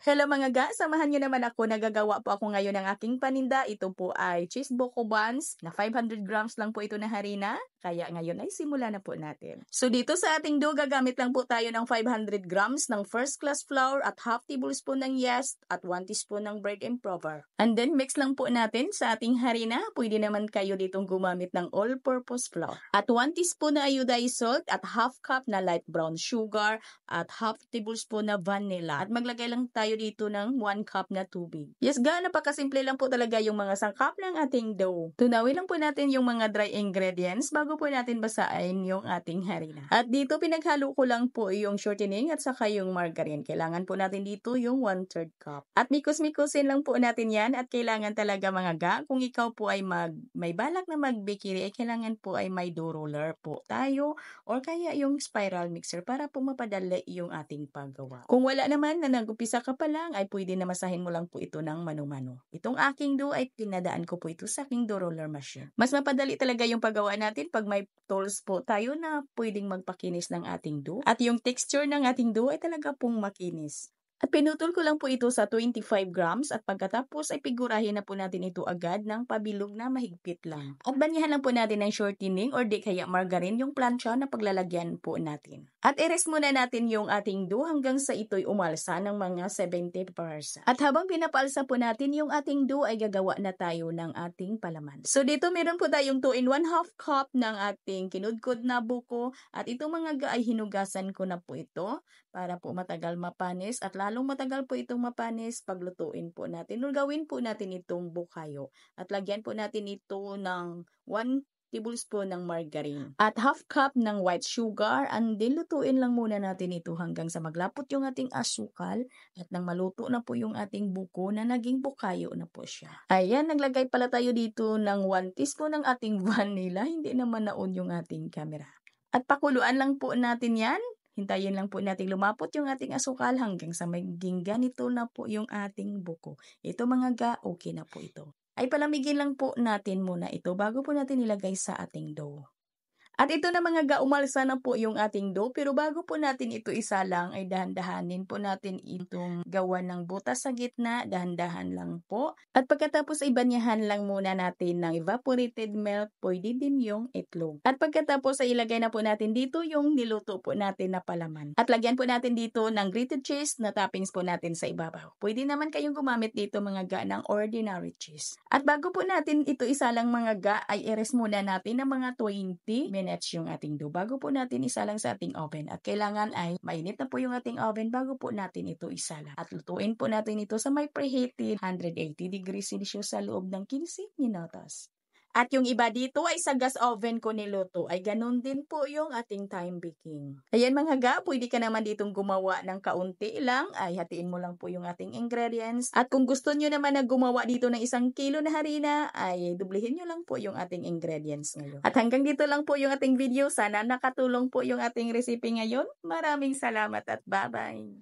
Hello mga ga, samahan niyo naman ako. Nagagawa po ako ngayon ng aking paninda. Ito po ay cheese buko buns na 500 grams lang po ito na harina. Kaya ngayon ay simula na po natin. So dito sa ating dough, gagamit lang po tayo ng 500 grams ng first class flour at half tablespoon ng yeast at 1 teaspoon ng bread improver. And then mix lang po natin sa ating harina. Pwede naman kayo ditong gumamit ng all-purpose flour. At 1 teaspoon na iodized salt at half cup na light brown sugar at half tablespoon na vanilla. At maglagay lang tayo dito ng 1 cup na tubig. Yes, napakasimple lang po talaga yung mga sangkap ng ating dough. Tunawin lang po natin yung mga dry ingredients bago po natin basain yung ating harina. At dito pinaghalo ko lang po yung shortening at saka yung margarine. Kailangan po natin dito yung 1/3 cup. At mikos-mikosin lang po natin yan at kailangan talaga mga ga, kung ikaw po ay may balak na mag-bakery, ay kailangan po ay may dough roller po tayo or kaya yung spiral mixer para po mapadali yung ating paggawa. Kung wala naman na nag-upisa ka pa lang, ay pwede na masahin mo lang po ito ng mano-mano. Itong aking dough ay pinadaan ko po ito sa aking dough roller machine. Mas mapadali talaga yung paggawa natin pag may tools po tayo na pwedeng magpakinis ng ating dough. At yung texture ng ating dough ay talaga pong makinis. At pinutol ko lang po ito sa 25 grams at pagkatapos ay pigurahin na po natin ito agad ng pabilog na mahigpit lang. At banyahan lang po natin ng shortening or di kaya margarine yung plancha na paglalagyan po natin. At i-rest muna natin yung ating dough hanggang sa ito'y umalsa ng mga 70%. At habang pinapaalsa po natin yung ating dough ay gagawa na tayo ng ating palaman. So dito meron po tayong 2 in 1/2 cup ng ating kinudkod na buko at itong mga ga ay hinugasan ko na po ito para po matagal mapanis at lalong matagal po itong mapanis paglutuin po natin. Gawin po natin itong bukayo at lagyan po natin ito ng 1 tablespoon ng margarine at half cup ng white sugar and dilutuin lang muna natin ito hanggang sa maglapot yung ating asukal at nang maluto na po yung ating buko na naging bukayo na po siya. Ayan, naglagay pala tayo dito ng 1 teaspoon ng ating vanilla. Hindi naman naon yung ating camera. At pakuluan lang po natin yan. Hintayin lang po natin lumapot yung ating asukal hanggang sa maging ganito na po yung ating buko. Ito mga ga, okay na po ito. Ay palamigin lang po natin muna ito bago po natin ilagay sa ating dough. At ito na mga ga, umalsa na po yung ating dough. Pero bago po natin ito isalang, ay dahan-dahanin po natin itong gawa ng butas sa gitna. Dahan-dahan lang po. At pagkatapos ay banyahan lang muna natin ng evaporated milk. Pwede din yung itlog. At pagkatapos ay ilagay na po natin dito yung niluto po natin na palaman. At lagyan po natin dito ng grated cheese na toppings po natin sa ibabaw. Pwede naman kayong gumamit dito mga ga ng ordinary cheese. At bago po natin ito isalang mga ga, ay i-rest muna natin ng mga 20 minutes yung ating dough bago po natin isalang sa ating oven. At kailangan ay mainit na po yung ating oven bago po natin ito isalang. At lutuin po natin ito sa may preheated 180 degrees Celsius sa loob ng 15 minutos. At yung iba dito ay sa gas oven ko niluto. Ay ganun din po yung ating time baking. Ayan mga ga, pwede ka naman ditong gumawa ng kaunti lang. Ay hatiin mo lang po yung ating ingredients. At kung gusto nyo naman na gumawa dito ng 1 kilo na harina, ay dublihin nyo lang po yung ating ingredients ngayon. At hanggang dito lang po yung ating video. Sana nakatulong po yung ating recipe ngayon. Maraming salamat at bye-bye!